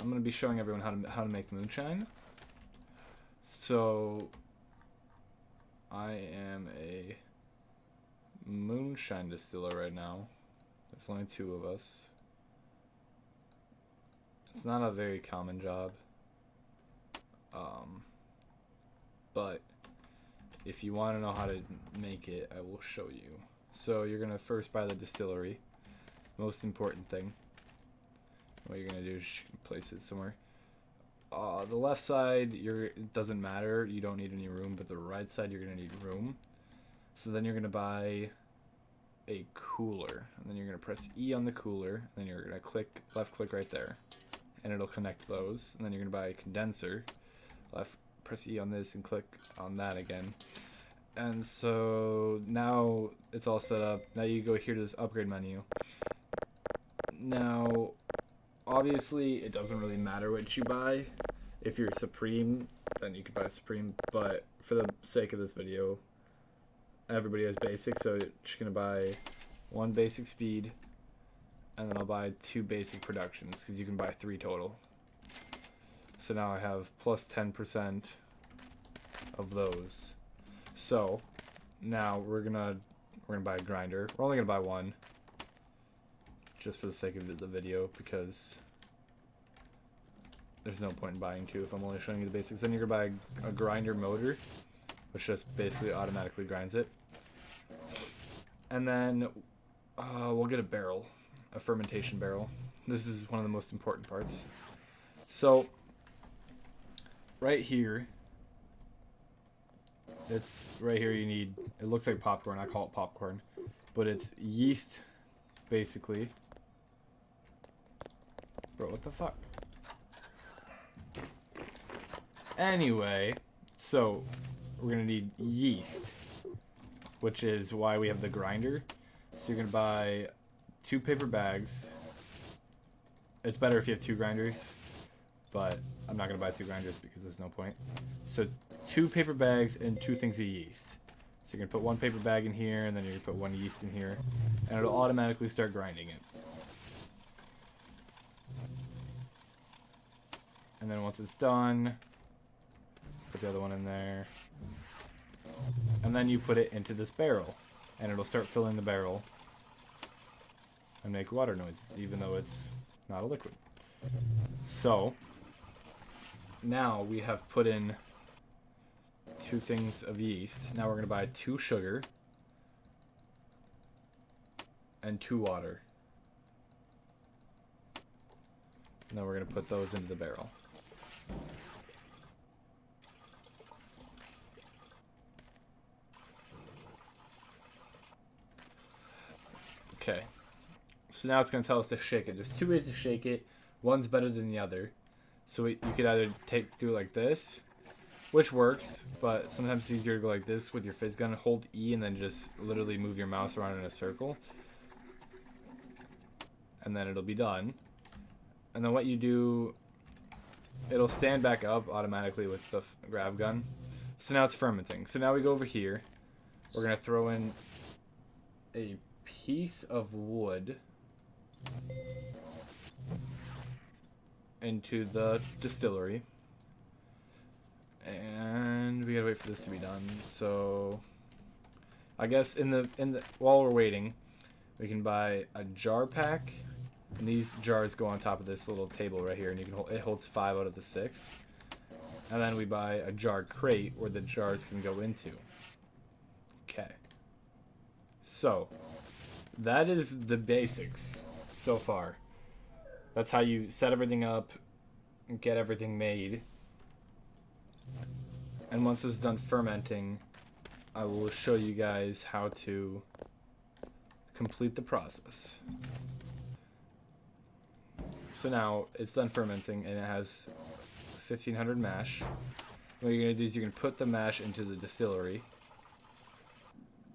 I'm going to be showing everyone how to make moonshine. So I am a moonshine distiller right now. There's only 2 of us. It's not a very common job. But if you want to know how to make it, I will show you. So you're going to first buy the distillery. Most important thing. What you're going to do is just place it somewhere. The left side, it doesn't matter. You don't need any room. But the right side, you're going to need room. So then you're going to buy a cooler. And then you're going to press E on the cooler. And then you're going to left click right there. And it'll connect those. And then you're going to buy a condenser. Press E on this and click on that again. And so now it's all set up. Now you go here to this upgrade menu. Now, obviously, it doesn't really matter what you buy. If you're Supreme, then you could buy Supreme. But for the sake of this video, everybody has basic. So you're just going to buy 1 basic speed. And then I'll buy 2 basic productions because you can buy 3 total. So now I have plus 10% of those. So now we're gonna buy a grinder. We're only gonna buy 1, just for the sake of the video, because there's no point in buying 2 if I'm only showing you the basics. Then you're gonna buy a grinder motor, which just basically automatically grinds it. And then we'll get a barrel, a fermentation barrel. This is one of the most important parts. So right here, you need, it looks like popcorn, I call it popcorn, but it's yeast, basically. Bro, what the fuck? Anyway, so we're gonna need yeast, which is why we have the grinder. So you're gonna buy 2 paper bags. It's better if you have 2 grinders, but I'm not gonna buy 2 grinders because there's no point. So 2 paper bags and 2 things of yeast. So you're gonna put 1 paper bag in here, and then you're gonna put 1 yeast in here, and it'll automatically start grinding it. And then once it's done, put the other one in there, and then you put it into this barrel, and it'll start filling the barrel and make water noises, even though it's not a liquid. So now we have put in 2 things of yeast. Now we're going to buy 2 sugar and 2 water. And then we're going to put those into the barrel. Okay. So now it's going to tell us to shake it. There's 2 ways to shake it. One's better than the other. So you could either do it like this, which works, but sometimes it's easier to go like this with your fizz gun. Hold E and then just literally move your mouse around in a circle. And then it'll be done. And then what you do, it'll stand back up automatically with the grab gun. So now it's fermenting. So now we go over here. We're going to throw in a piece of wood into the distillery, and we gotta wait for this to be done. So I guess while we're waiting, we can buy a jar pack, and these jars go on top of this little table right here, and it holds 5 out of the 6. And then we buy a jar crate where the jars can go into. Okay, so that is the basics so far. That's how you set everything up and get everything made. And once it's done fermenting, I will show you guys how to complete the process. So now it's done fermenting and it has 1500 mash. What you're going to do is you're going to put the mash into the distillery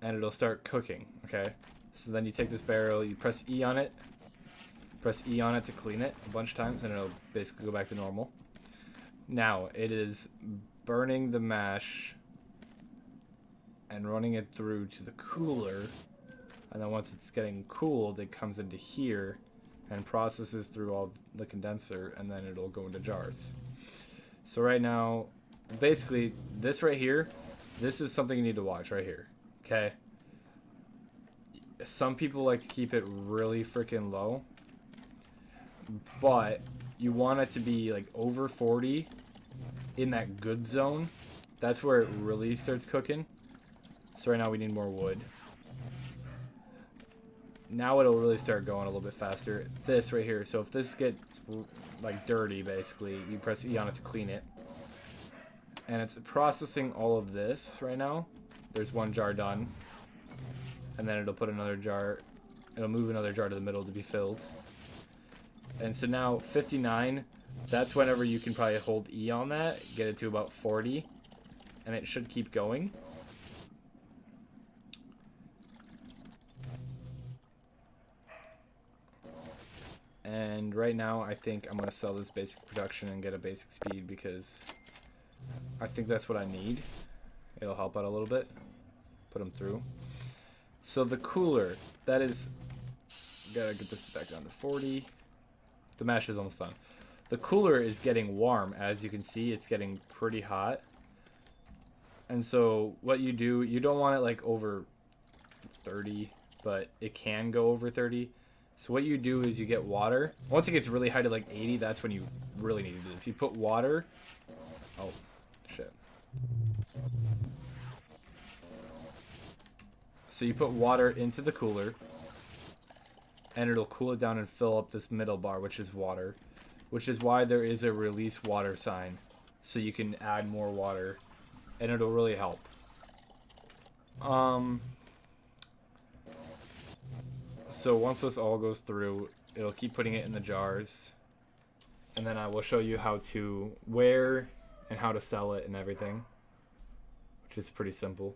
and it'll start cooking, okay? So then you take this barrel, you press E on it. Press E on it to clean it a bunch of times, and it'll basically go back to normal. Now, it is burning the mash and running it through to the cooler. And then once it's getting cooled, it comes into here, and processes through all the condenser, and then it'll go into jars. So right now, basically, this right here, this is something you need to watch right here, okay? Some people like to keep it really freaking low, but you want it to be like over 40 in that good zone. That's where it really starts cooking. So right now we need more wood. Now it'll really start going a little bit faster. This right here. So if this gets like dirty, basically, you press E on it to clean it. And it's processing all of this right now. There's one jar done. And then it'll put another jar. It'll move another jar to the middle to be filled. And so now 59, that's whenever you can probably hold E on that, get it to about 40. And it should keep going. And right now, I think I'm going to sell this basic production and get a basic speed because I think that's what I need. It'll help out a little bit. Put them through. So the cooler, that is... Gotta get this back down to 40. The mash is almost done. The cooler is getting warm. As you can see, it's getting pretty hot. And so what you do, you don't want it like over 30, but it can go over 30. So what you do is you get water. Once it gets really high to like 80, that's when you really need to do this. You put water. Oh, shit. So you put water into the cooler, and it'll cool it down and fill up this middle bar, which is water. Which is why there is a release water sign. So you can add more water, and it'll really help. So once this all goes through, it'll keep putting it in the jars. And then I will show you how to where and how to sell it and everything. Which is pretty simple.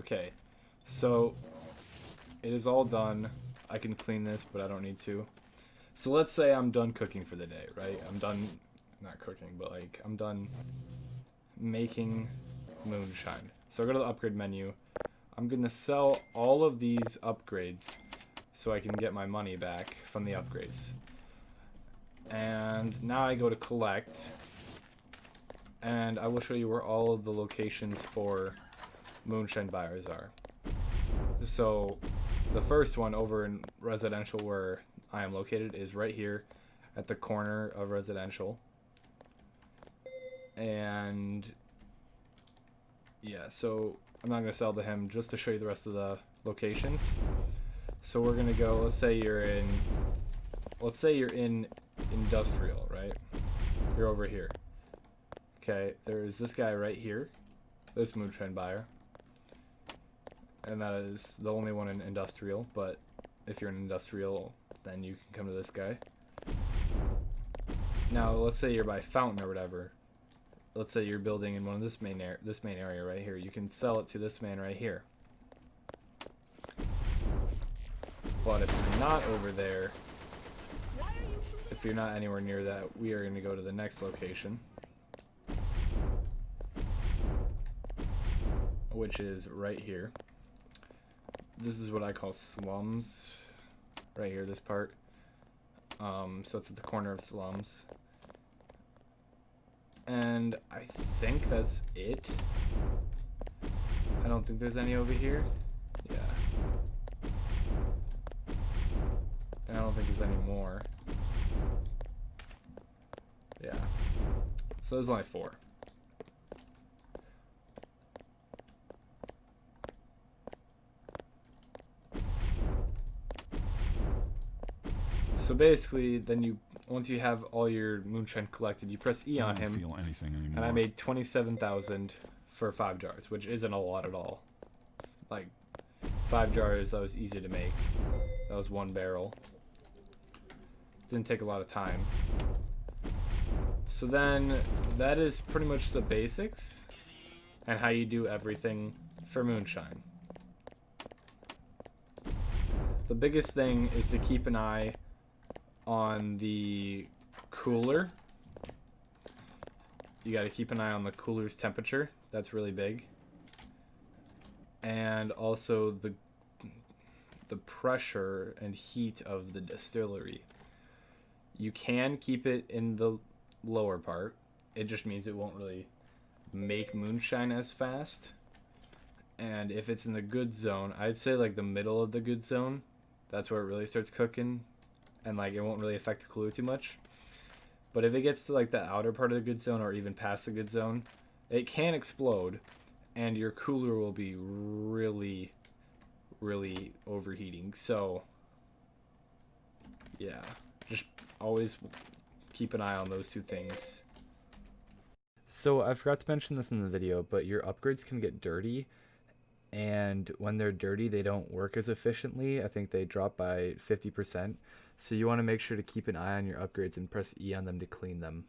Okay, so it is all done. I can clean this, but I don't need to. So let's say I'm done cooking for the day, right? I'm done, not cooking, but like I'm done making moonshine. So I go to the upgrade menu. I'm going to sell all of these upgrades so I can get my money back from the upgrades. And now I go to collect. And I will show you where all of the locations for moonshine buyers are. So the first one over in residential where I am located is right here at the corner of residential. And yeah, so I'm not going to sell to him just to show you the rest of the locations. So we're going to go, let's say you're in industrial, right? You're over here. Okay, there's this guy right here, this moonshine buyer. And that is the only one in industrial, but if you're in industrial, then you can come to this guy. Now, let's say you're by fountain or whatever. Let's say you're building in one of this main area right here. You can sell it to this man right here. But if you're not over there, if you're not anywhere near that, we are going to go to the next location, which is right here. This is what I call slums. Right here, this part. So it's at the corner of slums. And I think that's it. I don't think there's any over here. Yeah. And I don't think there's any more. Yeah. So there's only 4. So basically, then once you have all your moonshine collected, you press E on him. I don't feel anything anymore. And I made 27,000 for 5 jars, which isn't a lot at all. Like 5 jars, that was easy to make. That was 1 barrel. Didn't take a lot of time. So then that is pretty much the basics and how you do everything for moonshine. The biggest thing is to keep an eye on the cooler. You got to keep an eye on the cooler's temperature. That's really big. And also the pressure and heat of the distillery. You can keep it in the lower part. It just means it won't really make moonshine as fast. And if it's in the good zone, I'd say like the middle of the good zone, that's where it really starts cooking, and like it won't really affect the cooler too much. But if it gets to like the outer part of the good zone or even past the good zone, it can explode, and your cooler will be really, really overheating. So yeah, just always keep an eye on those two things. So I forgot to mention this in the video, but your upgrades can get dirty, and when they're dirty, they don't work as efficiently. I think they drop by 50%. So you want to make sure to keep an eye on your upgrades and press E on them to clean them.